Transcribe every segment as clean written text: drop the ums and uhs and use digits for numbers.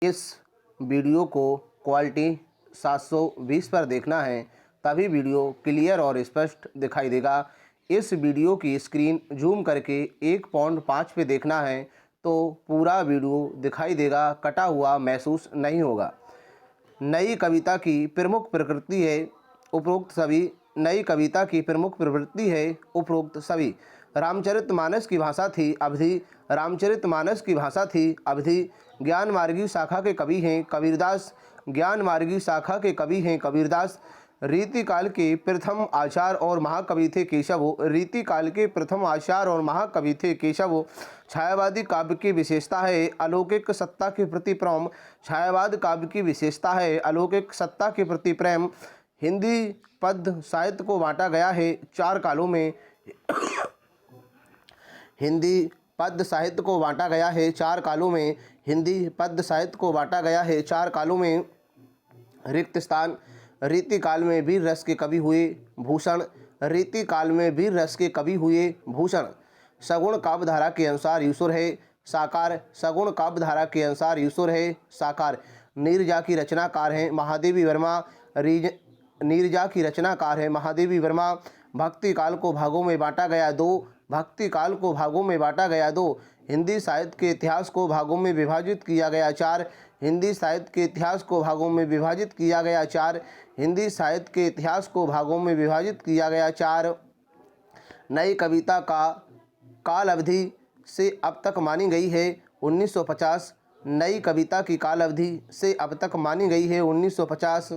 इस वीडियो को क्वालिटी 720 पर देखना है, तभी वीडियो क्लियर और स्पष्ट दिखाई देगा। इस वीडियो की स्क्रीन जूम करके 1.5 पे देखना है तो पूरा वीडियो दिखाई देगा, कटा हुआ महसूस नहीं होगा। नई कविता की प्रमुख प्रकृति है उपरोक्त सभी। नई कविता की प्रमुख प्रवृत्ति है उपरोक्त सभी। रामचरितमानस की भाषा थी अवधि। रामचरितमानस की भाषा थी अवधि। ज्ञान मार्गी शाखा के कवि हैं कबीरदास। ज्ञान मार्गी शाखा के कवि हैं कबीरदास। रीतिकाल के प्रथम आचार्य और महाकवि थे केशव। रीतिकाल के प्रथम आचार्य और महाकवि थे केशव। छायावादी काव्य की विशेषता है अलौकिक सत्ता के प्रति प्रेम। छायावाद काव्य की विशेषता है अलौकिक सत्ता के प्रति प्रेम। हिंदी पद्य साहित्य को बांटा गया है 4 कालों में। हिंदी पद्य साहित्य को बांटा गया है 4 कालों में। हिंदी पद्य साहित्य को बांटा गया है 4 कालों में। रिक्त स्थान। रीतिकाल में वीर रस के कवि हुए भूषण। रीतिकाल में वीर रस के कवि हुए भूषण। सगुण काव्यधारा के अनुसार ईश्वर है साकार। सगुण काव्यधारा के अनुसार ईश्वर है साकार। नीरजा की रचनाकार हैं महादेवी वर्मा। नीरजा की रचनाकार है महादेवी वर्मा। भक्ति काल को भागों में बांटा गया 2। भक्ति काल को भागों में बांटा गया 2। हिंदी साहित्य के इतिहास को भागों में विभाजित किया गया 4। हिंदी साहित्य के इतिहास को भागों में विभाजित किया गया 4। हिंदी साहित्य के इतिहास को भागों में विभाजित किया गया 4। नई कविता का काल अवधि से अब तक मानी गई है 1950। नई कविता की काल अवधि से अब तक मानी गई है 1950।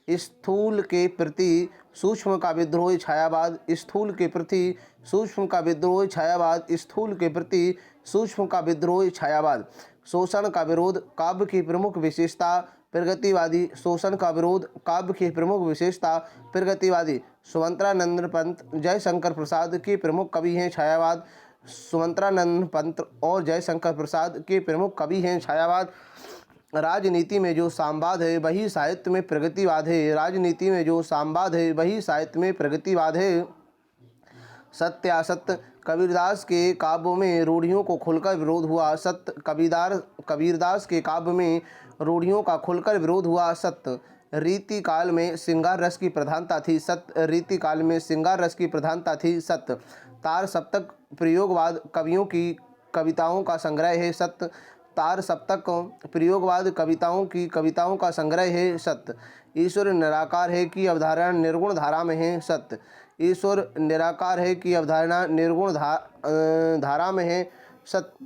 स्थूल के प्रति सूक्ष्म का विद्रोही छायावाद। स्थूल के प्रति सूक्ष्म का विद्रोही छायावाद। स्थूल के प्रति सूक्ष्म का विद्रोही छायावाद। शोषण का विरोध काव्य की प्रमुख विशेषता प्रगतिवादी। शोषण का विरोध काव्य की प्रमुख विशेषता प्रगतिवादी। सुमंत्रानंद पंत जयशंकर प्रसाद के प्रमुख कवि हैं छायावाद। सुमंत्रानंद पंत और जयशंकर प्रसाद के प्रमुख कवि हैं छायावाद। राजनीति में जो सामवाद है वही साहित्य में प्रगतिवाद है। राजनीति में जो सामवाद है वही साहित्य में प्रगतिवाद है। सत्य असत्य कबीरदास के काव्य में रूढ़ियों को खुलकर विरोध हुआ। सत्य कबीरदास के काव्य में रूढ़ियों का खुलकर विरोध हुआ। सत्य रीतिकाल में श्रृंगार रस की प्रधानता थी। सत्य रीतिकाल में श्रृंगार रस की प्रधानता थी। सत्य तार सप्तक प्रयोगवाद कवियों की कविताओं का संग्रह है। सत्य तार सप्तक प्रयोगवाद कविताओं का संग्रह है। सत्य ईश्वर निराकार है कि अवधारणा निर्गुण धारा में है। सत्य ईश्वर निराकार है कि अवधारणा निर्गुण धारा में है। सत्य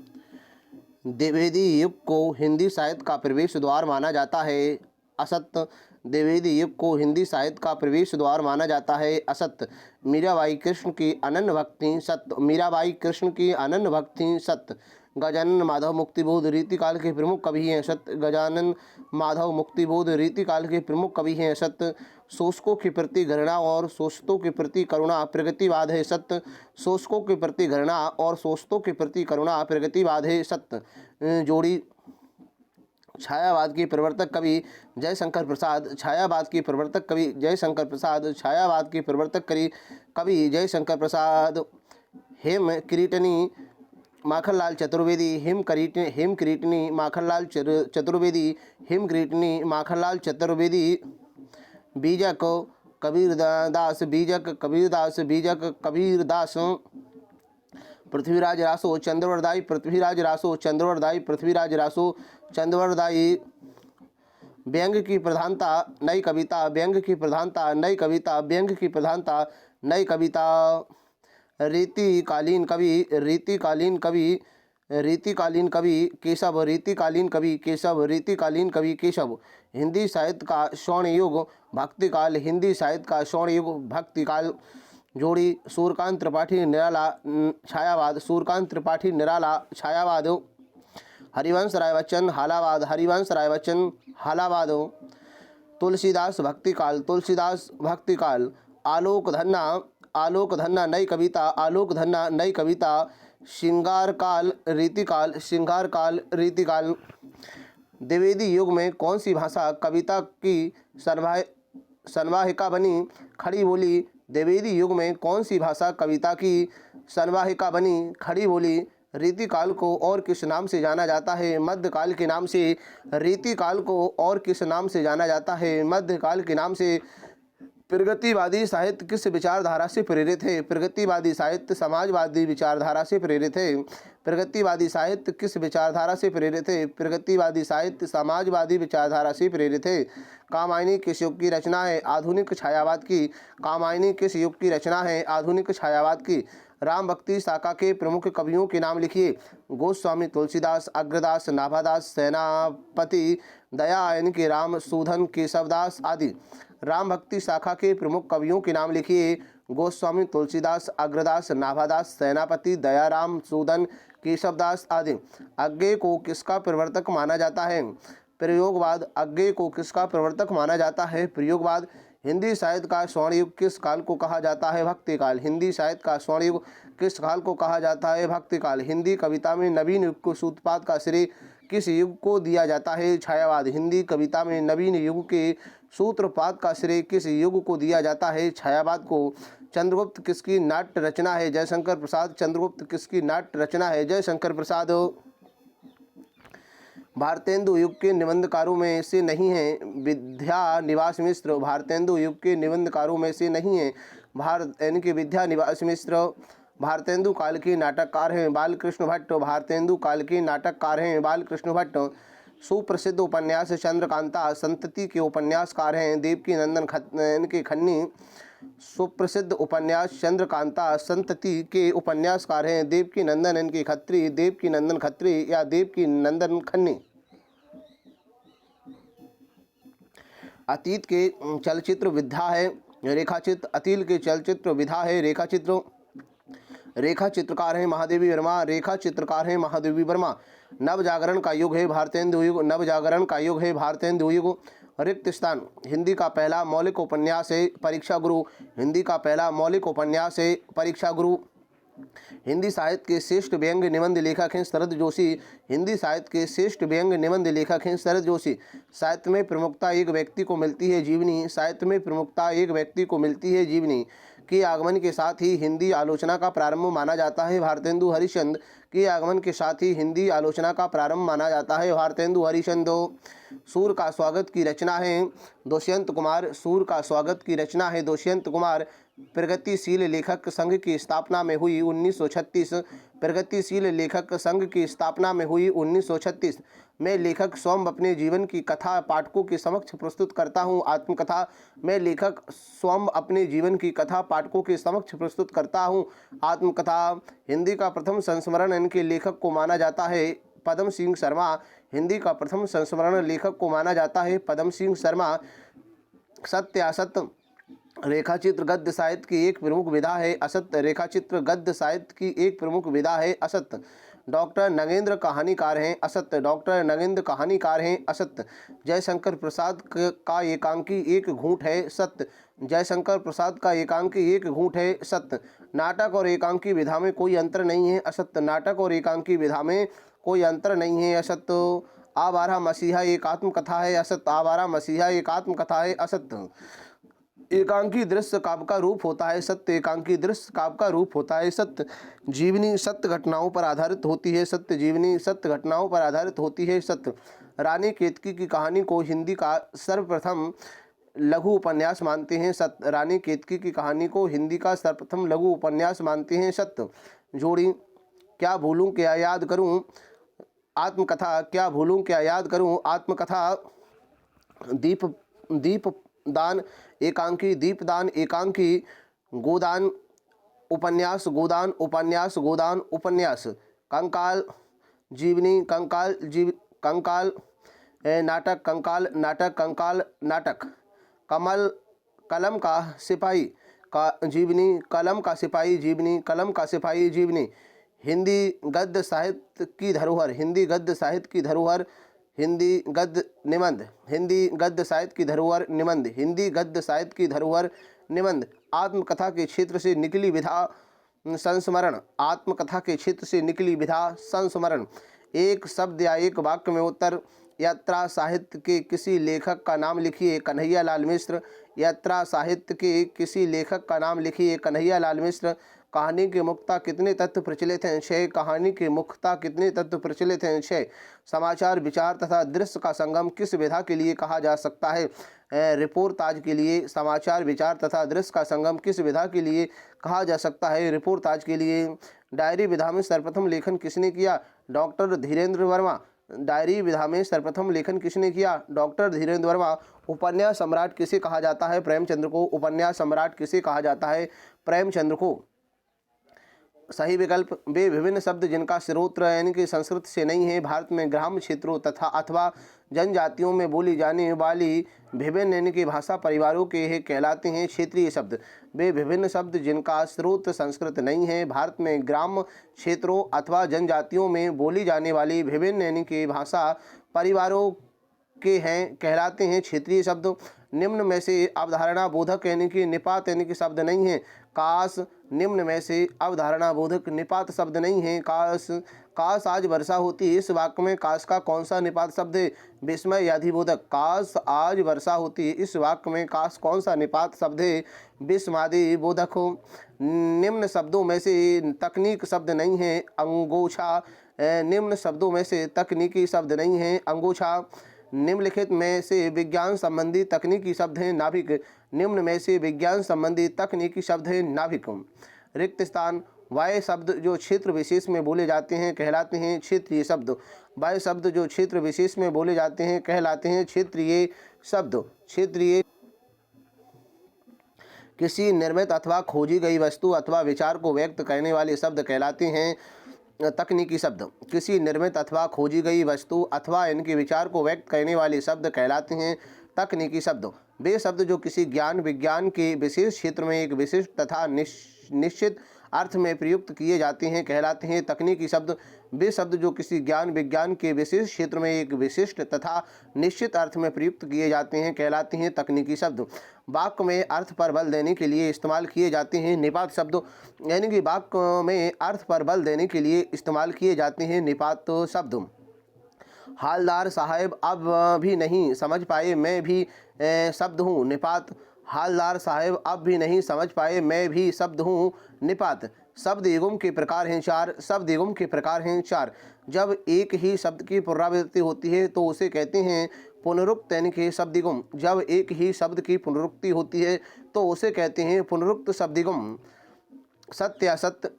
द्विवेदी युग को हिंदी साहित्य का प्रवेश द्वार माना जाता है। असत्य द्विवेदी युग को हिंदी साहित्य का प्रवेश द्वार माना जाता है। असत्य मीराबाई कृष्ण की अनन्य भक्ति। सत्य मीराबाई कृष्ण की अनन्य भक्ति। सत्य गजानन माधव मुक्तिबोध रीतिकाल के प्रमुख कवि हैं। सत्य गजानन माधव मुक्तिबोध रीतिकाल के प्रमुख कवि हैं। सत्य शोषकों के प्रति घृणा और शोषितों के प्रति करुणा प्रगतिवाद है। सत्य शोषकों के प्रति घृणा और शोषितों के प्रति करुणा प्रगतिवाद है। सत्य जोड़ी छायावाद के प्रवर्तक कवि जयशंकर प्रसाद। छायावाद के प्रवर्तक कवि जयशंकर प्रसाद। छायावाद के प्रवर्तक कवि जयशंकर प्रसाद। हेम किरीटनी माखनलाल चतुर्वेदी। हिम किरीटनी माखनलाल चतुर्वेदी। हिम किरीटनी माखनलाल चतुर्वेदी। बीजक कबीरदास। बीजक कबीरदास। बीजक कबीरदास। पृथ्वीराज रासो चंद्रवरदाई। पृथ्वीराज रासो चंद्रवरदाई। पृथ्वीराज रासो चंद्रवरदाई। व्यंग की प्रधानता नई कविता। व्यंग की प्रधानता नई कविता। व्यंग की प्रधानता नई कविता। रीतिकालीन कवि केशव। रीतिकालीन कवि केशव। रीतिकालीन कवि केशव। हिंदी साहित्य का स्वर्ण युग भक्तिकाल। हिंदी साहित्य का स्वर्ण युग भक्तिकाल। जोड़ी सूर्यकांत त्रिपाठी निराला छायावाद। सूर्यकांत त्रिपाठी निराला छायावाद। हरिवंश राय बच्चन हालावाद। हरिवंश राय बच्चन हालावाद। तुलसीदास भक्तिकाल। तुलसीदास भक्तिकाल। आलोक धन्ना नई कविता। आलोक धन्ना नई कविता। श्रृंगार काल रीतिकाल। श्रृंगार काल रीतिकाल। द्विवेदी युग में कौन सी भाषा कविता की संवाहिका बनी खड़ी बोली। द्विवेदी युग में कौन सी भाषा कविता की संवाहिका बनी खड़ी बोली। रीतिकाल को और किस नाम से जाना जाता है? मध्यकाल के नाम से। रीतिकाल को और किस नाम से जाना जाता है? मध्यकाल के नाम से। प्रगतिवादी साहित्य किस विचारधारा से प्रेरित है? प्रगतिवादी साहित्य समाजवादी विचारधारा से प्रेरित है। प्रगतिवादी साहित्य किस विचारधारा से प्रेरित है? प्रगतिवादी साहित्य समाजवादी विचारधारा से प्रेरित है। कामायनी किस युग की रचना है? आधुनिक छायावाद की। कामायनी किस युग की रचना है? आधुनिक छायावाद की। राम भक्ति शाखा के प्रमुख कवियों के नाम लिखिए। गोस्वामी तुलसीदास, अग्रदास, नाभादास, सेनापति, दयायन के राम, सूदन, केशवदास आदि। राम भक्ति शाखा के प्रमुख कवियों के नाम लिखिए। गोस्वामी तुलसीदास, अग्रदास, नाभादास, सेनापति, दयाराम, सूदन, केशवदास आदि। अज्ञेय को किसका प्रवर्तक माना जाता है? प्रयोगवाद। अज्ञेय को किसका प्रवर्तक माना जाता है? प्रयोगवाद। हिंदी साहित्य का स्वर्ण युग किस काल को कहा जाता है? भक्ति काल। हिंदी साहित्य का स्वर्ण युग किस काल को कहा जाता है? भक्ति काल। हिंदी कविता में नवीन युग को सूत्रपात का श्रेय किस युग को दिया जाता है? छायावाद। हिंदी कविता में नवीन युग के सूत्रपात का श्रेय किस युग को दिया जाता है? छायावाद को। चंद्रगुप्त किसकी नाट्य रचना है? जयशंकर प्रसाद। चंद्रगुप्त किसकी नाट्य रचना है? जयशंकर प्रसाद। भारतेंदु युग के निबंधकारों में से नहीं है विद्या निवास मिश्र। भारतेंदु युग के निबंधकारों में से नहीं है इनके विद्या निवास मिश्र। भारतेंदु काल के नाटककार हैं बालकृष्ण भट्ट। भारतेंदु काल के नाटककार हैं बालकृष्ण भट्ट। सुप्रसिद्ध उपन्यास चंद्रकांता संतति के उपन्यासकार हैं देवकी नंदन इनके खन्नी। सुप्रसिद्ध उपन्यास चंद्रकांता संतति के उपन्यासकार हैं देवकी नंदन इनके खत्री, देवकी नंदन खत्री या देवकी नंदन खन्नी। अतीत के चलचित्र विधा है रेखाचित्र। अतीत के चलचित्र विधा है रेखाचित्र। रेखा चित्रकार हैं महादेवी वर्मा। रेखा चित्रकार हैं महादेवी वर्मा। नव जागरण का युग है भारतेंदु युग। नव जागरण का युग है भारतेंदु युग। रिक्त स्थान। हिंदी का पहला मौलिक उपन्यास है परीक्षा गुरु। हिंदी का पहला मौलिक उपन्यास है परीक्षा गुरु। हिंदी साहित्य के श्रेष्ठ व्यंग निबंध लेखक हैं शरद जोशी। हिंदी साहित्य के श्रेष्ठ व्यंग निबंध लेखक हैं शरद जोशी। साहित्य में प्रमुखता एक व्यक्ति को मिलती है जीवनी। साहित्य में प्रमुखता एक व्यक्ति को मिलती है जीवनी के आगमन के साथ ही हिंदी आलोचना का प्रारंभ माना जाता है भारतेंदु हरिश्चंद्र। के आगमन के साथ ही हिंदी आलोचना का प्रारंभ माना जाता है भारतेंदु हरिश्चंद्र। सूर का स्वागत की रचना है दुष्यंत कुमार। सूर का स्वागत की रचना है दुष्यंत कुमार। प्रगतिशील लेखक संघ की स्थापना में हुई 1936। प्रगतिशील लेखक संघ की स्थापना में हुई 1936 में लेखक स्वयं अपने जीवन की कथा पाठकों के समक्ष प्रस्तुत करता हूँ। आत्मकथा। मैं लेखक स्वयं अपने जीवन की कथा पाठकों के समक्ष प्रस्तुत करता हूँ। आत्मकथा। हिंदी का प्रथम संस्मरण इनके लेखक को माना जाता है पदम सिंह शर्मा। हिंदी का प्रथम संस्मरण लेखक को माना जाता है पदम सिंह शर्मा। सत्य असत्य। रेखाचित्र गद्य साहित्य की एक प्रमुख विधा है असत्य। रेखाचित्र गद्य साहित्य की एक प्रमुख विधा है असत्य। डॉक्टर नगेंद्र कहानीकार हैं असत्य। डॉक्टर नगेंद्र कहानीकार हैं असत्य। जयशंकर प्रसाद का एकांकी एक घूंट है सत्य। जयशंकर प्रसाद का एकांकी एक घूंट है सत्य। नाटक और एकांकी विधा में कोई अंतर नहीं है असत्य। नाटक और एकांकी विधा में कोई अंतर नहीं है असत्य। आवारा मसीहा एक आत्मकथा है असत्य। आवारा मसीहा एक आत्मकथा है असत्य। एकांकी दृश्य काव्य का रूप होता है सत्य। एकांकी दृश्य काव्य का रूप होता है सत्य। जीवनी सत्य घटनाओं पर आधारित होती है सत्य। जीवनी सत्य घटनाओं पर आधारित होती है सत्य। रानी केतकी की कहानी को हिंदी का सर्वप्रथम लघु उपन्यास मानते हैं सत्य। रानी केतकी की कहानी को हिंदी का सर्वप्रथम लघु उपन्यास मानते हैं सत्य। जोड़ी। क्या भूलूं क्या याद करूं आत्मकथा। क्या भूलूं क्या याद करूं आत्मकथा। दीपदान एकांकी। दीपदान एकांकी। गोदान उपन्यास। गोदान उपन्यास। गोदान उपन्यास। कंकाल जीवनी। कंकाल कंकाल नाटक। कंकाल नाटक। कंकाल नाटक। कमल कलम का सिपाही का जीवनी। कलम का सिपाही जीवनी। कलम का सिपाही जीवनी। हिंदी गद्य साहित्य की धरोहर। हिंदी गद्य साहित्य की धरोहर। हिंदी गद्य निबंध। हिंदी गद्य साहित्य की धरोहर निबंध। हिंदी गद्य साहित्य की धरोहर निबंध। आत्मकथा के क्षेत्र से निकली विधा संस्मरण। आत्मकथा के क्षेत्र से निकली विधा संस्मरण। एक शब्द या एक वाक्य में उत्तर। यात्रा साहित्य के किसी लेखक का नाम लिखिए कन्हैया लाल मिश्र। यात्रा साहित्य के किसी लेखक का नाम लिखिए कन्हैया लाल मिश्र। कहानी के मुख्यतः कितने तत्व प्रचलित हैं? 6। कहानी के मुख्यतः कितने तत्व प्रचलित हैं? 6। समाचार, विचार तथा दृश्य का संगम किस विधा के लिए कहा जा सकता है? रिपोर्टाज के लिए। समाचार, विचार तथा दृश्य का संगम किस विधा के लिए कहा जा सकता है? रिपोर्टाज के लिए। डायरी विधा में सर्वप्रथम लेखन किसने किया? डॉक्टर धीरेन्द्र वर्मा। डायरी विधा में सर्वप्रथम लेखन किसने किया? डॉक्टर धीरेन्द्र वर्मा। उपन्यास सम्राट किसे कहा जाता है? प्रेमचंद्र को। उपन्यास सम्राट किसे कहा जाता है? प्रेमचंद्र को। सही विकल्प। वे विभिन्न शब्द जिनका स्रोत यानी कि संस्कृत से नहीं है, भारत में ग्राम्य क्षेत्रों तथा अथवा जनजातियों में बोली जाने वाली विभिन्न यानी कि भाषा परिवारों के कहलाते हैं क्षेत्रीय शब्द। वे विभिन्न शब्द जिनका स्रोत संस्कृत नहीं है, भारत में ग्राम्य क्षेत्रों अथवा जनजातियों में बोली जाने वाली विभिन्न यानी कि भाषा परिवारों के हैं कहलाते हैं क्षेत्रीय शब्द। निम्न में से अवधारणा बोधक यानी कि निपात यानी कि शब्द नहीं है। काश। निम्न में से अवधारणा बोधक निपात शब्द नहीं है। काश। काश आज वर्षा होती। इस वाक्य में काश का कौन सा निपात शब्द है? विस्मय याधिबोधक। काश आज वर्षा होती। इस वाक्य में काश कौन सा निपात शब्द है? विस्मादिबोधक हो। निम्न शब्दों में से तकनीक शब्द नहीं है। अंगोछा। निम्न शब्दों में से तकनीकी शब्द नहीं है। अंगोछा। निम्नलिखित में से विज्ञान संबंधी तकनीकी शब्द हैं। नाभिक। निम्न में से विज्ञान संबंधी तकनीकी शब्द हैं। नाभिक। रिक्त स्थान। वाय शब्द जो क्षेत्र विशेष में बोले जाते हैं कहलाते हैं क्षेत्रीय शब्द। वाय शब्द जो क्षेत्र विशेष में बोले जाते हैं कहलाते हैं क्षेत्रीय शब्द। क्षेत्रीय। किसी निर्मित अथवा खोजी गई वस्तु अथवा विचार को व्यक्त करने वाले शब्द कहलाते हैं तकनीकी शब्द। किसी निर्मित अथवा खोजी गई वस्तु अथवा इनके विचार को व्यक्त करने वाले शब्द कहलाते हैं तकनीकी शब्द। वे शब्द जो किसी ज्ञान विज्ञान के विशेष क्षेत्र में एक विशिष्ट तथा निश्चित अर्थ में प्रयुक्त किए जाते हैं कहलाते हैं तकनीकी शब्द। वे शब्द जो किसी ज्ञान विज्ञान के विशेष क्षेत्र में एक विशिष्ट तथा निश्चित अर्थ में प्रयुक्त किए जाते हैं कहलाते हैं तकनीकी शब्द। वाक्य में अर्थ पर बल देने के लिए इस्तेमाल किए जाते हैं निपात शब्द। यानी कि वाक्य में अर्थ पर बल देने के लिए इस्तेमाल किए जाते हैं निपात शब्द। हालदार साहब अब भी नहीं समझ पाए मैं भी शब्द हूँ निपात। हालदार साहब अब भी नहीं समझ पाए मैं भी शब्द हूँ निपात। शब्द युग्म के प्रकार हैं 4। शब्द युग्म के प्रकार हैं 4। जब एक ही शब्द की पुनरावृत्ति होती है तो उसे कहते हैं पुनरुक्त यानी कि शब्द युग्म। जब एक ही शब्द की पुनरुक्ति होती है तो उसे कहते हैं पुनरुक्त शब्द युग्म। सत्य असत्य।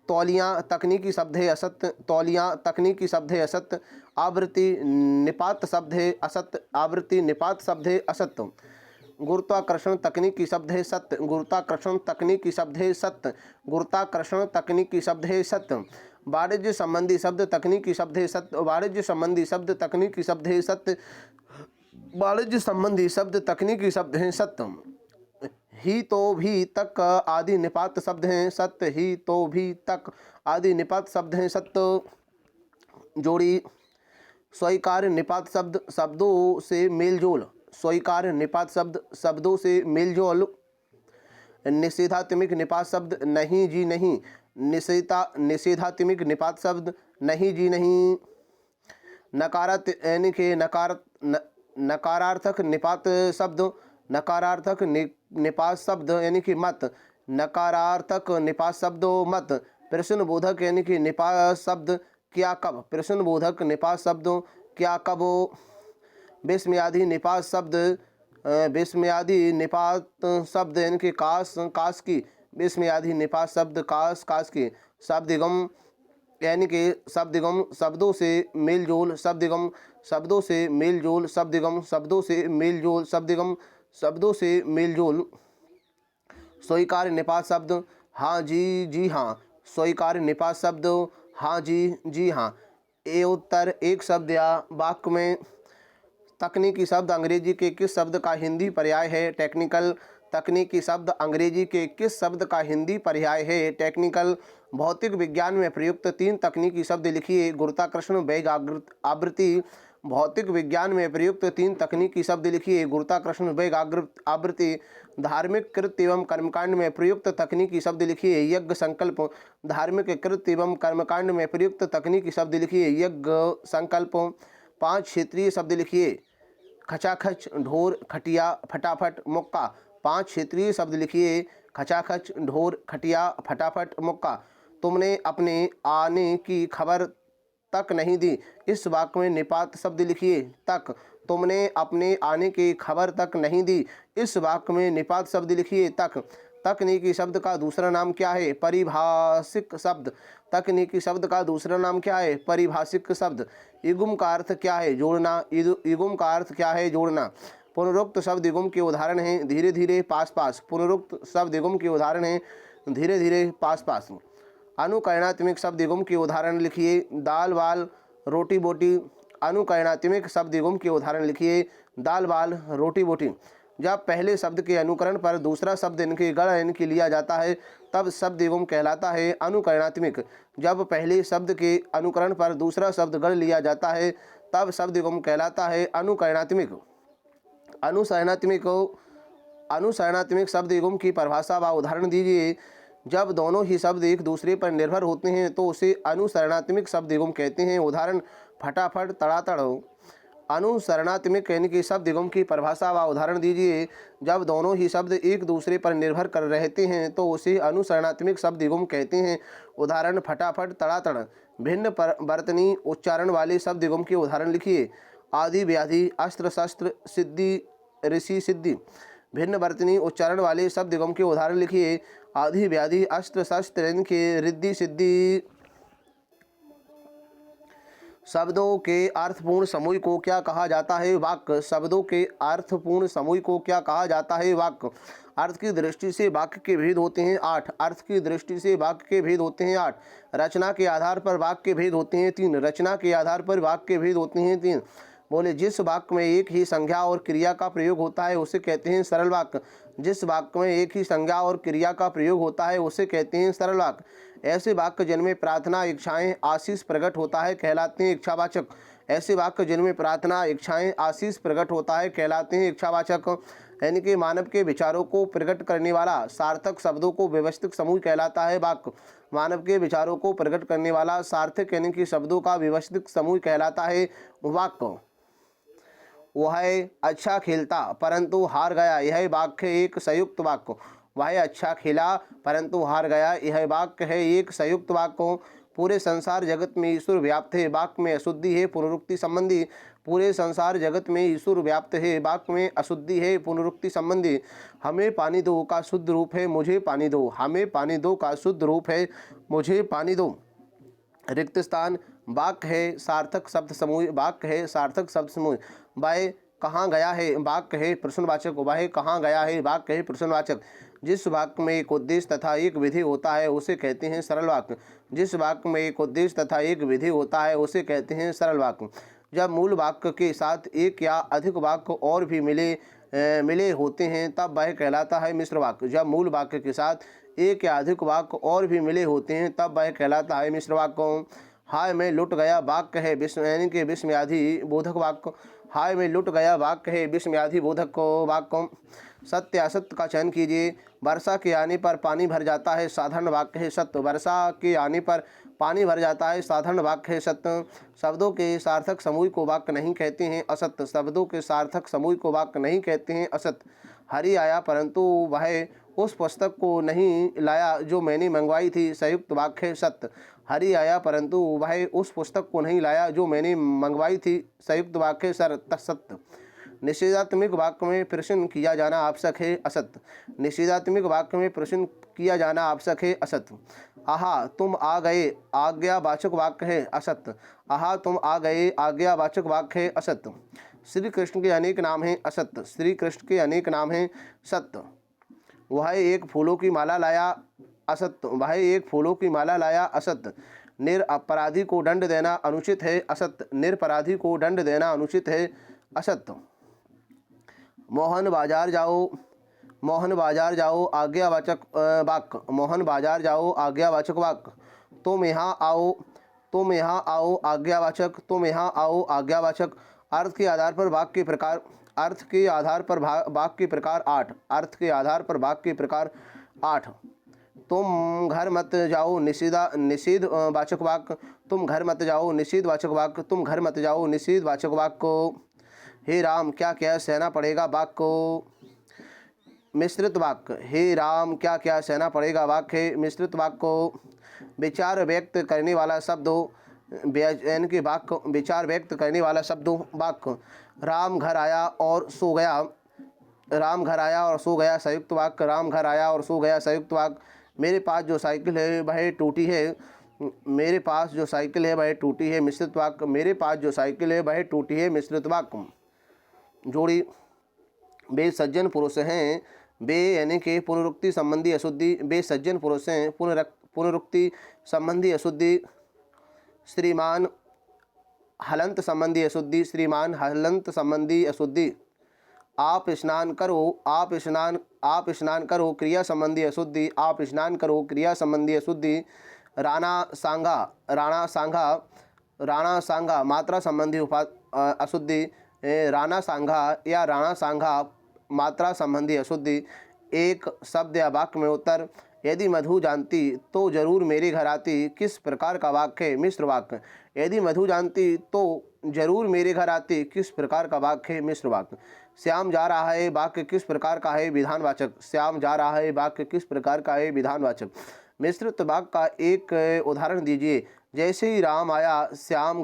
तौलियाँ तकनीकी शब्द है असत्य। तौलियाँ तकनीकी शब्द है असत्य। आवृत्ति निपात शब्द है असत्य। आवृत्ति निपात शब्द है असत्य। गुरुत्वाकर्षण तकनीकी शब्द है सत्य। गुरुत्वाकर्षण तकनीकी शब्द है सत्य। गुरुत्वाकर्षण तकनीकी शब्द है सत्य। वाणिज्य संबंधी शब्द तकनीकी शब्द है सत्य। वाणिज्य संबंधी शब्द तकनीकी शब्द है सत्य। वाणिज्य संबंधी शब्द तकनीकी शब्द हैं सत्य। ही तो भी तक आदि निपात शब्द हैं सत्य। ही तो भी तक आदि निपात शब्द हैं सत्य। जोड़ी। स्वीकार्य निपात शब्द शब्दों से मेलजोल। स्वीकार्य निपात शब्द शब्दों से मेलजोल। निषेधात्मक निपात शब्द नहीं जी नहीं। निषेधात्मक निपात शब्द नहीं जी नहीं। यानी कि नकारार्थक निपात शब्द। नकारार्थक निपात शब्द यानी कि मत। नकारार्थक निपात शब्द मत। प्रश्नबोधक यानी कि निपात शब्द क्या कब। प्रश्नबोधक निपात शब्द क्या कब। विस्मयादि निपात शब्द। विस्मयादि निपात शब्द यानी कि काश काश की। विस्मयादि निपात शब्द काश काश की। शब्दगम यानी कि शब्दगम शब्दों से मेलजोल। शब्दगम शब्दों से मेलजोल। शब्दगम शब्दों से मेलजोल। शब्दगम शब्दों से मेलजोल। स्वीकार्य निपात शब्द हाँ जी जी हाँ। स्वीकार्य निपात शब्द हाँ जी जी हाँ। ए उत्तर एक शब्द या वाक्य में तकनीकी शब्द अंग्रेजी के किस शब्द का हिंदी पर्याय है? टेक्निकल। तकनीकी शब्द अंग्रेजी के किस शब्द का हिंदी पर्याय है? टेक्निकल। भौतिक विज्ञान में प्रयुक्त 3 तकनीकी शब्द लिखिए। गुरुत्वाकर्षण वेग आवृत्ति। भौतिक विज्ञान में प्रयुक्त 3 तकनीकी शब्द लिखिए। गुरुत्वाकर्षण वेग आवृत्ति। धार्मिक कृत्य एवं कर्मकांड में प्रयुक्त तकनीकी शब्द लिखिए। यज्ञ संकल्प। धार्मिक कृत्य एवं कर्मकांड में प्रयुक्त तकनीकी शब्द लिखिए। यज्ञ संकल्प। 5 क्षेत्रीय शब्द लिखिए। खचाखच, ढोर, खटिया, फटाफट, मुक्का। 5 क्षेत्रीय शब्द लिखिए। खचाखच, ढोर, खटिया, फटाफट, मुक्का। तुमने अपने आने की खबर तक नहीं दी। इस वाक्य में निपात शब्द लिखिए तक। तुमने अपने आने की खबर तक नहीं दी। इस वाक्य में निपात शब्द लिखिए तक। तकनीकी शब्द का दूसरा नाम क्या है? परिभाषिक शब्द। तकनीकी शब्द का दूसरा नाम क्या है? परिभाषिक शब्द। इगुम का अर्थ क्या है? जोड़ना। इगुम का अर्थ क्या है? जोड़ना। पुनरुक्त शब्द इगुम के उदाहरण हैं धीरे धीरे, पास पास। पुनरुक्त शब्द इगुम के उदाहरण हैं धीरे धीरे, पास पास। अनुकरणात्मक शब्द इगुम के उदाहरण लिखिए। दाल बाल, रोटी बोटी। अनुकरणात्मक शब्द इगुम के उदाहरण लिखिए। दाल बाल, रोटी बोटी। जब पहले शब्द के अनुकरण पर दूसरा शब्द इनके गढ़ इनके लिया जाता है तब शब्द इगुम कहलाता है अनुकरणात्मक। जब पहले शब्द के अनुकरण पर दूसरा शब्द गढ़ लिया जाता है तब शब्द इगुम कहलाता है अनुकरणात्मक। अनुसरणात्मक शब्द इगुम की परिभाषा व उदाहरण दीजिए। जब दोनों ही शब्द एक दूसरे पर निर्भर होते हैं तो उसे अनुसरणात्मक शब्द इगुम कहते हैं। उदाहरण फटाफट, तड़ातड़। अनुसरणात्मक यानी कि शब्द इगुम की परिभाषा व उदाहरण दीजिए। जब दोनों ही शब्द एक दूसरे पर निर्भर कर रहते हैं तो उसे अनुसरणात्मक शब्द इगुम कहते हैं। उदाहरण फटाफट, तड़ातड़। भिन्न वर्तनी उच्चारण वाले शब्द इगुम के उदाहरण लिखिए। आदि, व्याधि, अस्त्र शस्त्र, सिद्धि, ऋषि, सिद्धि। भिन्न वर्तनी उच्चारण वाले शब्द इगुम के उदाहरण लिखिए। आदि, व्याधि, अस्त्र शस्त्र, इनके, रिद्धि, सिद्धि। शब्दों के अर्थपूर्ण समूह को क्या कहा जाता है? वाक्य। शब्दों के अर्थपूर्ण समूह को क्या कहा जाता है? वाक्य। अर्थ की दृष्टि से वाक्य के भेद होते हैं 8। अर्थ की दृष्टि से वाक्य के भेद होते हैं 8। रचना के आधार पर वाक्य के भेद होते हैं 3। रचना के आधार पर वाक्य के भेद होते हैं 3। बोले जिस वाक्य में एक ही संज्ञा और क्रिया का प्रयोग होता है उसे कहते हैं सरल वाक्य। जिस वाक्य में एक ही संज्ञा और क्रिया का प्रयोग होता है उसे कहते हैं सरल वाक्य। ऐसे वाक्य जिनमें प्रार्थना, इच्छाएं, आशीष प्रकट होता है कहलाते हैं इच्छावाचक। ऐसे वाक्य जिनमें प्रार्थना, इच्छाएं, आशीष प्रकट होता है कहलाते हैं इच्छावाचक। यानी कि मानव के विचारों को प्रकट करने वाला सार्थक शब्दों को व्यवस्थित समूह कहलाता है वाक्य। मानव के विचारों को प्रकट करने वाला सार्थक यानी कि शब्दों का व्यवस्थित समूह कहलाता है वाक्य। वह अच्छा खेलता परंतु हार गया, यह वाक्य एक संयुक्त वाक्य। वह अच्छा खेला परंतु हार गया, यह वाक्य है एक संयुक्त वाक्य। पूरे संसार जगत में ईश्वर व्याप्त है, वाक्य में अशुद्धि है पुनरुक्ति संबंधी। पूरे संसार जगत में ईश्वर व्याप्त है, वाक्य में अशुद्धि है पुनरुक्ति संबंधी। हमें पानी दो का शुद्ध रूप है मुझे पानी दो। हमें पानी दो का शुद्ध रूप है मुझे पानी दो। रिक्त स्थान वाक्य है सार्थक शब्द समूह। वाक्य है सार्थक शब्द समूह। वह कहाँ गया है वाक्य है प्रश्नवाचक। वह कहाँ गया है वाक्य है प्रश्नवाचक। जिस वाक्य में एक उद्देश्य तथा एक विधि होता है उसे कहते हैं सरल वाक्य। जिस वाक्य में एक उद्देश्य तथा एक विधि होता है उसे कहते हैं सरल वाक्य। जब मूल वाक्य के साथ एक या अधिक वाक्य और भी मिले होते हैं तब वह कहलाता है मिश्र वाक्य। जब मूल वाक्य के साथ एक या अधिक वाक्य और भी मिले होते हैं तब वह कहलाता है मिश्र वाक्य। हाय मैं लुट गया वाक्य है यानी कि विस्मयादि बोधक वाक्य। हाय मैं लुट गया वाक्य है विस्मयादि बोधक वाक्य। सत्य असत्य का चयन कीजिए। वर्षा के आने पर पानी भर जाता है साधारण वाक्य है सत्य। वर्षा के आने पर पानी भर जाता है साधारण वाक्य है सत्य। शब्दों के सार्थक समूह को वाक्य नहीं कहते हैं असत्य। शब्दों के सार्थक समूह को वाक्य नहीं कहते हैं असत्य। हरि आया परंतु वह उस पुस्तक को नहीं लाया जो मैंने मंगवाई थी संयुक्त वाक्य है सत्य। हरि आया परंतु वह उस पुस्तक को नहीं लाया जो मैंने मंगवाई थी संयुक्त वाक्य सत्य। निषेधात्मक वाक्य में प्रश्न किया जाना आवश्यक है असत्य। निषेधात्मक वाक्य में प्रश्न किया जाना आवश्यक है असत्य। आहा तुम आ गए आज्ञावाचक वाक्य है असत्य। आहा तुम आ गए आज्ञावाचक वाक्य है असत्य। श्री कृष्ण के अनेक नाम हैं असत्य। श्री कृष्ण के अनेक नाम हैं सत्य। वह एक फूलों की माला लाया असत्य। वह एक फूलों की माला लाया असत्य। निरपराधी को दंड देना अनुचित है असत्य। निरपराधी को दंड देना अनुचित है असत्य। मोहन बाजार जाओ आज्ञावाचक वाक्य। मोहन बाजार जाओ आज्ञावाचक वाक्य। तुम यहाँ आओ आज्ञावाचक। तुम यहाँ आओ आज्ञावाचक। अर्थ के आधार पर वाक्य के प्रकार। अर्थ के आधार पर वाक्य के प्रकार 8। अर्थ के आधार पर वाक्य के प्रकार 8। तुम घर मत जाओ निषेध वाचक वाक्य। तुम घर मत जाओ निषेध वाचक वाक्य। तुम घर मत जाओ निषेध वाचक वाक्य। हे राम क्या क्या सहना पड़ेगा वाक्य। मिश्रित वाक्य, हे राम क्या क्या सहना पड़ेगा। वाक्य मिश्रित वाक्य को विचार व्यक्त करने वाला शब्द हो, यानी कि वाक्य विचार व्यक्त करने वाला शब्द हो। वाक्य राम घर आया और सो गया, राम घर आया और सो गया संयुक्त वाक्य, राम घर आया और सो गया संयुक्त वाक्य। मेरे पास जो साइकिल है वह टूटी है, मेरे पास जो साइकिल है वह टूटी है मिश्रित वाक्य, मेरे पास जो साइकिल है वह टूटी है मिश्रित वाक्य। जोड़ी वे सज्जन पुरुष हैं, वे यानी कि पुनरुक्ति संबंधी अशुद्धि, वे सज्जन पुरुष हैं पुनरुक्ति संबंधी अशुद्धि। श्रीमान हलंत संबंधी अशुद्धि, श्रीमान हलंत संबंधी अशुद्धि। आप स्नान करो, आप स्नान करो क्रिया संबंधी अशुद्धि, आप स्नान करो क्रिया संबंधी अशुद्धि। राणा सांगा, राणा सांगा, राणा सांगा मात्रा संबंधी अशुद्धि, राणा सांगा या राणा सांगा मात्रा संबंधी अशुद्धि। एक शब्द या वाक्य में उत्तर, यदि मधु जानती तो जरूर मेरे घर आती, किस प्रकार का वाक्य है। मिश्र वाक्य, यदि मधु जानती तो जरूर मेरे घर आती, किस प्रकार का वाक्य है। मिश्र वाक्य। श्याम जा रहा है वाक्य किस प्रकार का है। विधानवाचक, श्याम जा रहा है वाक्य किस प्रकार का है। विधानवाचक। मिश्रित वाक्य का एक उदाहरण दीजिए। जैसे ही राम आया श्याम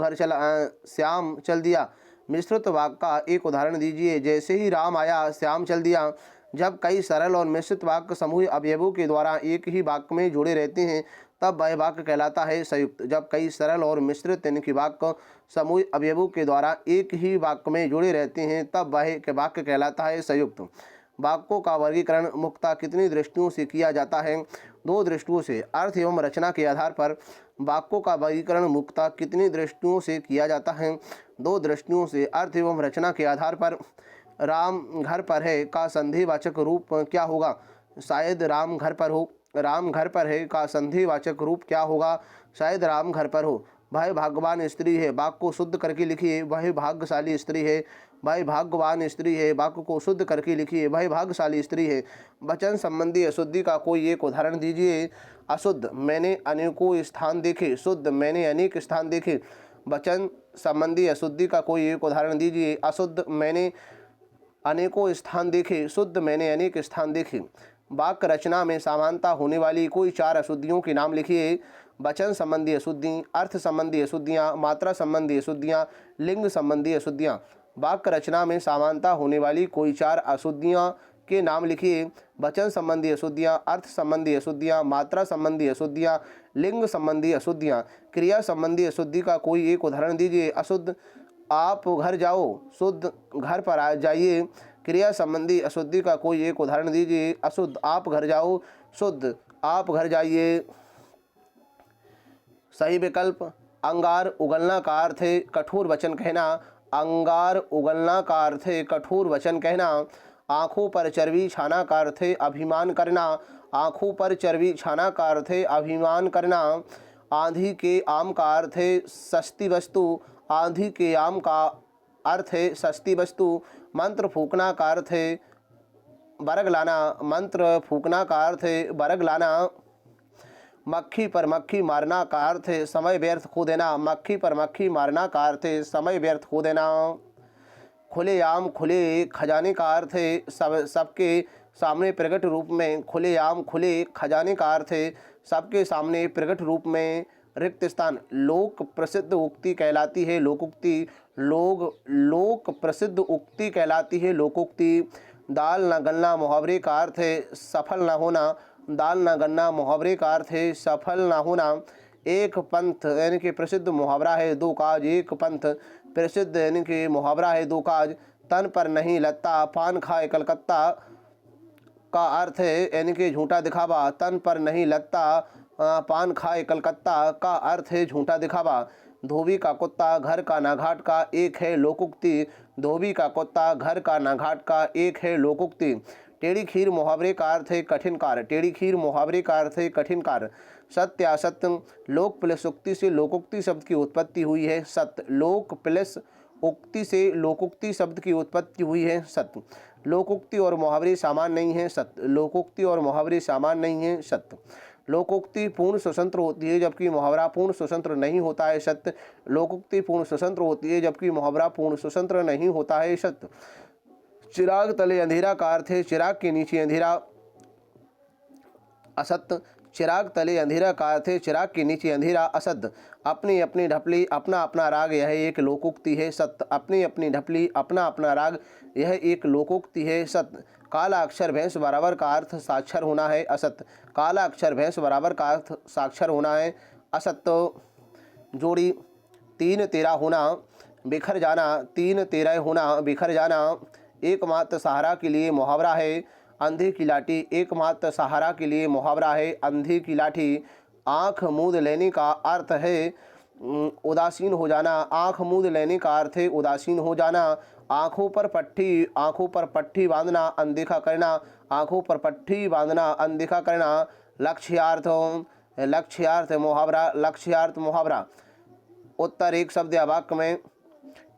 श्याम चल दिया। मिश्रित वाक्य का एक उदाहरण दीजिए। जैसे ही राम आया श्याम चल दिया। जब कई सरल और मिश्रित वाक्य समूह अवयवों के द्वारा एक ही वाक्य में जुड़े रहते हैं तब वह वाक्य कहलाता है संयुक्त। जब कई सरल और मिश्रित यानी कि वाक्य समूह अवयवों के द्वारा एक ही वाक्य में जुड़े रहते हैं तब वह वाक्य कहलाता है संयुक्त। वाक्यों का वर्गीकरण मुख्यतः कितनी दृष्टियों से किया जाता है। दो दृष्टियों से। अर्थ एवं रचना के आधार पर वाक्यों का वर्गीकरण मुख्यतः कितनी दृष्टियों से किया जाता है। दो दृष्टियों से। अर्थ एवं रचना के आधार पर राम घर पर है का संधिवाचक रूप क्या होगा। शायद राम घर पर हो। राम घर पर है का संधिवाचक रूप क्या होगा। शायद राम घर पर हो। वह भाग्यवान स्त्री है वाक्य को शुद्ध करके लिखिए। वह भाग्यशाली स्त्री है। वह भाग्यवान स्त्री है वाक्य को शुद्ध करके लिखिए। वह भाग्यशाली स्त्री है। वचन संबंधी अशुद्धि का कोई एक उदाहरण दीजिए। अशुद्ध, मैंने अनेकों स्थान देखे। शुद्ध, मैंने अनेक स्थान देखे। वचन संबंधी अशुद्धि का कोई एक उदाहरण दीजिए। अशुद्ध, मैंने अनेकों स्थान देखे। शुद्ध, मैंने अनेक स्थान देखे। वाक्य रचना में समानता होने वाली कोई चार अशुद्धियों के नाम लिखिए। वचन संबंधी अशुद्धि, अर्थ संबंधी अशुद्धियाँ, मात्रा संबंधी अशुद्धियाँ, लिंग संबंधी अशुद्धियाँ। वाक्य रचना में समानता होने वाली कोई चार अशुद्धियाँ के नाम लिखिए। वचन संबंधी अशुद्धियाँ, अर्थ संबंधी अशुद्धियाँ, मात्रा संबंधी अशुद्धियाँ, लिंग संबंधी अशुद्धियाँ। क्रिया संबंधी अशुद्धि का कोई एक उदाहरण दीजिए। अशुद्ध, आप घर जाओ। शुद्ध, घर पर आ जाइए। क्रिया संबंधी अशुद्धि का कोई एक उदाहरण दीजिए। अशुद्ध, आप घर जाओ। शुद्ध, आप घर जाइए। सही विकल्प अंगार उगलना का अर्थ है कठोर वचन कहना। अंगार उगलना का अर्थ है कठोर वचन कहना। आँखों पर चर्बी छाना का अर्थ है अभिमान करना। आँखों पर चर्बी छाना का अर्थ है अभिमान करना। आंधी के आम का अर्थ है सस्ती वस्तु। आंधी के आम का अर्थ है सस्ती वस्तु। मंत्र फूकना का अर्थ है बरग लाना। मंत्र फूकना का अर्थ है बरग लाना। मक्खी पर मक्खी मारना का अर्थ है समय व्यर्थ खो देना। मक्खी पर मक्खी मारना का अर्थ है समय व्यर्थ खो देना। खुलेआम खुले खजाने का अर्थ है सबके सामने प्रकट रूप में। खुलेआम खुले खजाने का अर्थ है सबके सामने प्रकट रूप में। रिक्त स्थान लोक प्रसिद्ध उक्ति कहलाती है लोकोक्ति। लोक प्रसिद्ध उक्ति कहलाती है लोकोक्ति। दाल न गलना मुहावरे का अर्थ है सफल न होना। दाल न गलना मुहावरे का अर्थ है सफल न होना। एक पंथ यानी कि प्रसिद्ध मुहावरा है दो काज। एक पंथ प्रसिद्ध यानी कि मुहावरा है दो काज। तन पर नहीं लत्ता पान खाए कलकत्ता का अर्थ है यानी कि झूठा दिखावा। तन पर नहीं लत्ता पान खाए कलकत्ता का अर्थ है झूठा दिखावा। धोबी का कुत्ता घर का ना घाट का एक है लोकोक्ति। धोबी का कुत्ता घर का ना घाट का एक है लोकोक्ति। टेढ़ी खीर मुहावरे का अर्थ है कठिन कार्य। टेढ़ी खीर मुहावरे का अर्थ है कठिन कार्य। सत्य असत्य लोक प्लस उक्ति से लोकोक्ति शब्द की उत्पत्ति हुई है। सत्य लोक प्लस उक्ति से लोकोक्ति शब्द की उत्पत्ति हुई है। सत्य लोकोक्ति और मुहावरे समान नहीं है। सत्य लोकोक्ति और मुहावरे समान नहीं है। सत्य लोकोक्ति पूर्ण स्वतंत्र होती है जबकि मुहावरा पूर्ण स्वतंत्र नहीं होता है। सत्य लोकोक्ति पूर्ण स्वतंत्र होती है जबकि मुहावरा पूर्ण स्वतंत्र नहीं होता है। सत्य चिराग तले अंधेरा का अर्थ है चिराग के नीचे अंधेरा। असत, चिराग तले अंधेरा का अर्थ है चिराग के नीचे अंधेरा। असत, अपनी अपनी ढपली अपना अपना राग, यह एक लोकोक्ति है। सत्य, अपनी अपनी ढपली अपना अपना राग, यह एक लोकोक्ति है। सत्य, काला अक्षर भैंस बराबर का अर्थ साक्षर होना है। असत्य, काला अक्षर भैंस बराबर का अर्थ साक्षर होना है। असत्य जोड़ी, तीन तेरा होना बिखर जाना, तीन तेरह होना बिखर जाना एकमात्र सहारा के लिए मुहावरा है। अंधे की लाठी, एकमात्र सहारा के लिए मुहावरा है। अंधे की लाठी, आँख मूंद लेने का अर्थ है उदासीन हो जाना। आँख मूंद लेने का अर्थ है उदासीन हो जाना। आँखों पर पट्टी बांधना, अनदेखा करना। आँखों पर पट्टी बांधना, अनदेखा करना। लक्ष्यार्थ, लक्ष्यार्थ मुहावरा, लक्ष्यार्थ मुहावरा। उत्तर, एक शब्द या वाक्य में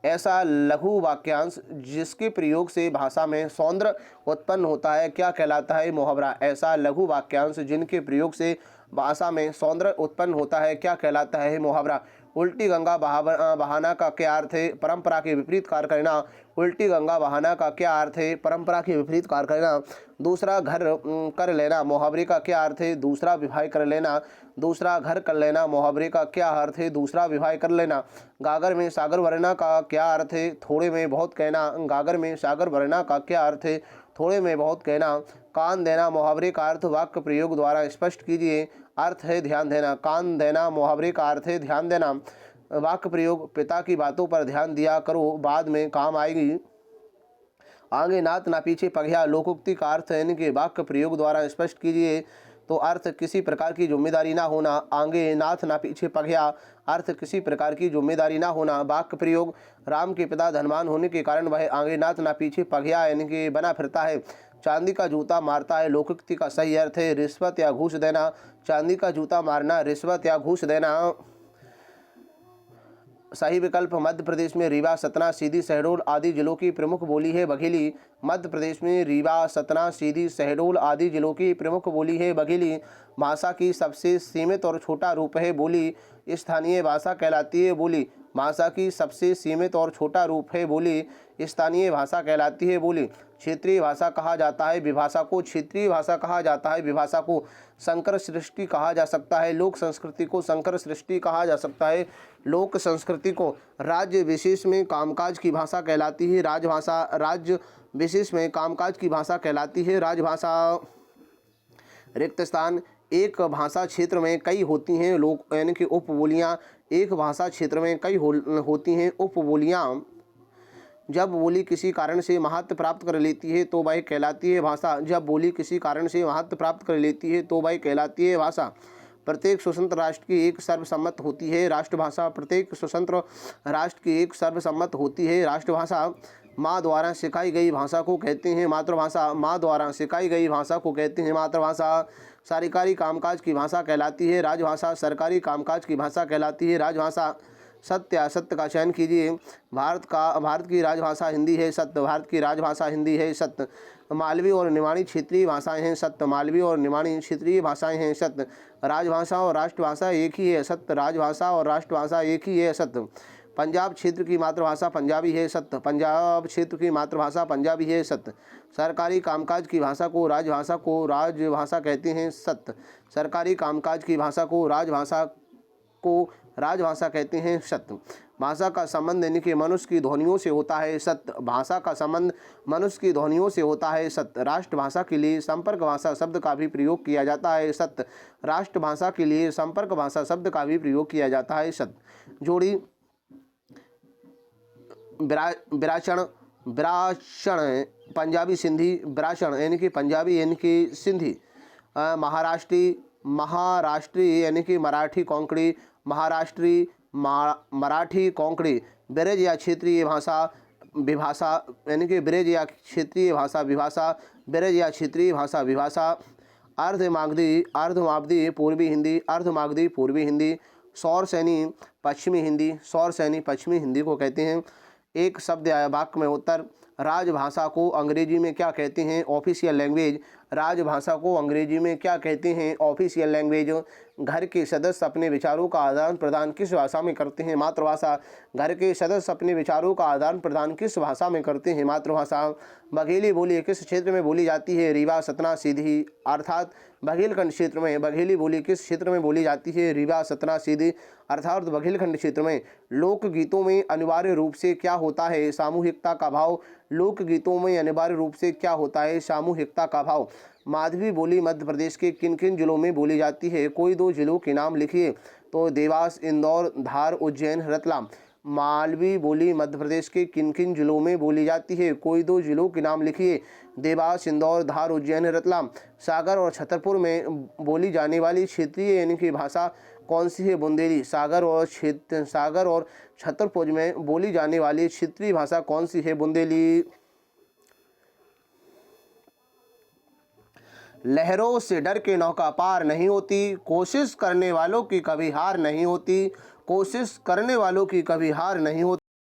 ऐसा लघु वाक्यांश जिसके प्रयोग से भाषा में सौंदर्य उत्पन्न होता है क्या कहलाता है? मुहावरा। ऐसा लघु वाक्यांश जिनके प्रयोग से भाषा में सौंदर्य उत्पन्न होता है क्या कहलाता है? मुहावरा। उल्टी गंगा बहाना का क्या अर्थ है? परंपरा के विपरीत कार्य करना। उल्टी गंगा बहाना का क्या अर्थ है? परंपरा के विपरीत कार्य करना। दूसरा घर कर लेना, मुहावरे का क्या अर्थ है? दूसरा विवाह कर लेना। दूसरा घर कर लेना, मुहावरे का क्या अर्थ है? दूसरा विवाह कर लेना। गागर में सागर वरना का क्या अर्थ है? थोड़े में बहुत कहना। गागर में सागर वरना का क्या अर्थ है? थोड़े में बहुत कहना। कान देना, मुहावरे का अर्थ वाक्य प्रयोग द्वारा स्पष्ट कीजिए। अर्थ है ध्यान देना। कान देना, मुहावरे का अर्थ है ध्यान देना। वाक्य प्रयोग, पिता की बातों पर ध्यान दिया करो, बाद में काम आएगी। आगे नाथ ना पीछे पगया, लोकोक्ति का अर्थ है इनके वाक्य प्रयोग द्वारा स्पष्ट कीजिए। तो अर्थ, किसी प्रकार की जिम्मेदारी ना होना। आगे नाथ ना पीछे पगया, अर्थ किसी प्रकार की जिम्मेदारी ना होना। वाक्य प्रयोग, राम के पिता धनवान होने के कारण वह आगे नाथ ना पीछे पगया इनके बना फिरता है। चांदी का जूता मारता है, लोकोक्ति का सही अर्थ है रिश्वत या घूस देना। चांदी का जूता मारना, रिश्वत या घूस देना। सही विकल्प, मध्य प्रदेश में रीवा, सतना, सीधी, शहडोल आदि जिलों की प्रमुख बोली है बघेली। मध्य प्रदेश में रीवा, सतना, सीधी, शहडोल आदि जिलों की प्रमुख बोली है बघेली। भाषा की सबसे सीमित और छोटा रूप है बोली। स्थानीय भाषा कहलाती है बोली। भाषा की सबसे सीमित और छोटा रूप है बोली। स्थानीय भाषा कहलाती है बोली। क्षेत्रीय भाषा कहा जाता है विभाषा को। क्षेत्रीय भाषा कहा जाता है विभाषा को। संकर सृष्टि कहा जा सकता है लोक संस्कृति को। संकर सृष्टि कहा जा सकता है लोक संस्कृति को। राज्य विशेष में कामकाज की भाषा कहलाती है राजभाषा। राज्य विशेष में कामकाज की भाषा कहलाती है राजभाषा। रिक्त स्थान, एक भाषा क्षेत्र में कई होती हैं लोक यानी कि उपबोलियाँ। एक भाषा क्षेत्र में कई होती हैं उपबोलियाँ। जब बोली किसी कारण से महत्व प्राप्त कर लेती है तो वह कहलाती है भाषा। जब बोली किसी कारण से महत्व प्राप्त कर लेती है तो वह कहलाती है भाषा। प्रत्येक स्वतंत्र राष्ट्र की एक सर्वसम्मत होती है राष्ट्रभाषा। प्रत्येक स्वतंत्र राष्ट्र की एक सर्वसम्मत होती है राष्ट्रभाषा। माँ द्वारा सिखाई गई भाषा को कहते हैं मातृभाषा। माँ द्वारा सिखाई गई भाषा को कहते हैं मातृभाषा। सरकारी कामकाज की भाषा कहलाती है राजभाषा। सरकारी कामकाज की भाषा कहलाती है राजभाषा। सत्य, असत्य का चयन कीजिए। भारत की राजभाषा हिंदी है। सत्य, भारत की राजभाषा हिंदी है। सत्य, मालवी और निमाड़ी क्षेत्रीय भाषाएं हैं। सत्य, मालवी और निमाड़ी क्षेत्रीय भाषाएं हैं। सत्य, राजभाषा और राष्ट्रभाषा एक ही है। सत्य, राजभाषा और राष्ट्रभाषा एक ही है। सत्य, पंजाब क्षेत्र की मातृभाषा पंजाबी है। सत्य, पंजाब क्षेत्र की मातृभाषा पंजाबी है। सत्य, सरकारी कामकाज की भाषा को राजभाषा कहते हैं। सत्य, सरकारी कामकाज की भाषा को राजभाषा कहते हैं। सत्य, भाषा का संबंध यानी कि मनुष्य की ध्वनियों से होता है। सत्य, भाषा का संबंध मनुष्य की ध्वनियों से होता है। सत्य, राष्ट्रभाषा के लिए संपर्क भाषा शब्द का भी प्रयोग किया जाता है। सत्य, राष्ट्रभाषा के लिए संपर्क भाषा शब्द का भी प्रयोग किया जाता है। सत्य जोड़ी, विराचन, विराचन पंजाबी सिंधी, विराचन यानी कि पंजाबी यानी कि सिंधी। महाराष्ट्री यानी कि मराठी कोंकणी, महाराष्ट्री मराठी कोंकणी। ब्रज या क्षेत्रीय भाषा विभाषा यानी कि ब्रज या क्षेत्रीय भाषा विभाषा। ब्रज या क्षेत्रीय भाषा विभाषा। अर्धमागधी पूर्वी हिंदी, अर्धमागधी पूर्वी हिंदी। सौर सैनी पश्चिमी हिंदी, सौर सैनी पश्चिमी हिंदी को कहते हैं। एक शब्द या वाक्य में उत्तर, राजभाषा को अंग्रेजी में क्या कहते हैं? Official language. राजभाषा को अंग्रेजी में क्या कहते हैं? Official language. घर के सदस्य अपने विचारों का आदान प्रदान किस भाषा में करते हैं? मातृभाषा। घर के सदस्य अपने विचारों का आदान प्रदान किस भाषा में करते हैं? मातृभाषा। बघेली बोली किस क्षेत्र में बोली जाती है? रीवा, सतना, सीधी। अर्थात बघेलखंड क्षेत्र में। बघेली बोली किस क्षेत्र में बोली जाती है? रीवा, सतना, सीधी अर्थात बघेलखंड क्षेत्र में। लोकगीतों में अनिवार्य रूप से क्या होता है? सामूहिकता का भाव। लोकगीतों में अनिवार्य रूप से क्या होता है? सामूहिकता का भाव। माधवी बोली मध्य प्रदेश के किन किन जिलों में बोली जाती है? कोई दो जिलों के नाम लिखिए। तो देवास, इंदौर, धार, उज्जैन, रतलाम। मालवी बोली मध्य प्रदेश के किन किन जिलों में बोली जाती है? कोई दो जिलों के नाम लिखिए। देवास, इंदौर, धार, उज्जैन, रतलाम। सागर और छतरपुर में बोली जाने वाली क्षेत्रीय यानी कि भाषा कौन सी है? बुंदेली। सागर और छतरपुर में बोली जाने वाली क्षेत्रीय भाषा कौन सी है? बुंदेली। लहरों से डर के नौका पार नहीं होती, कोशिश करने वालों की कभी हार नहीं होती। कोशिश करने वालों की कभी हार नहीं होती।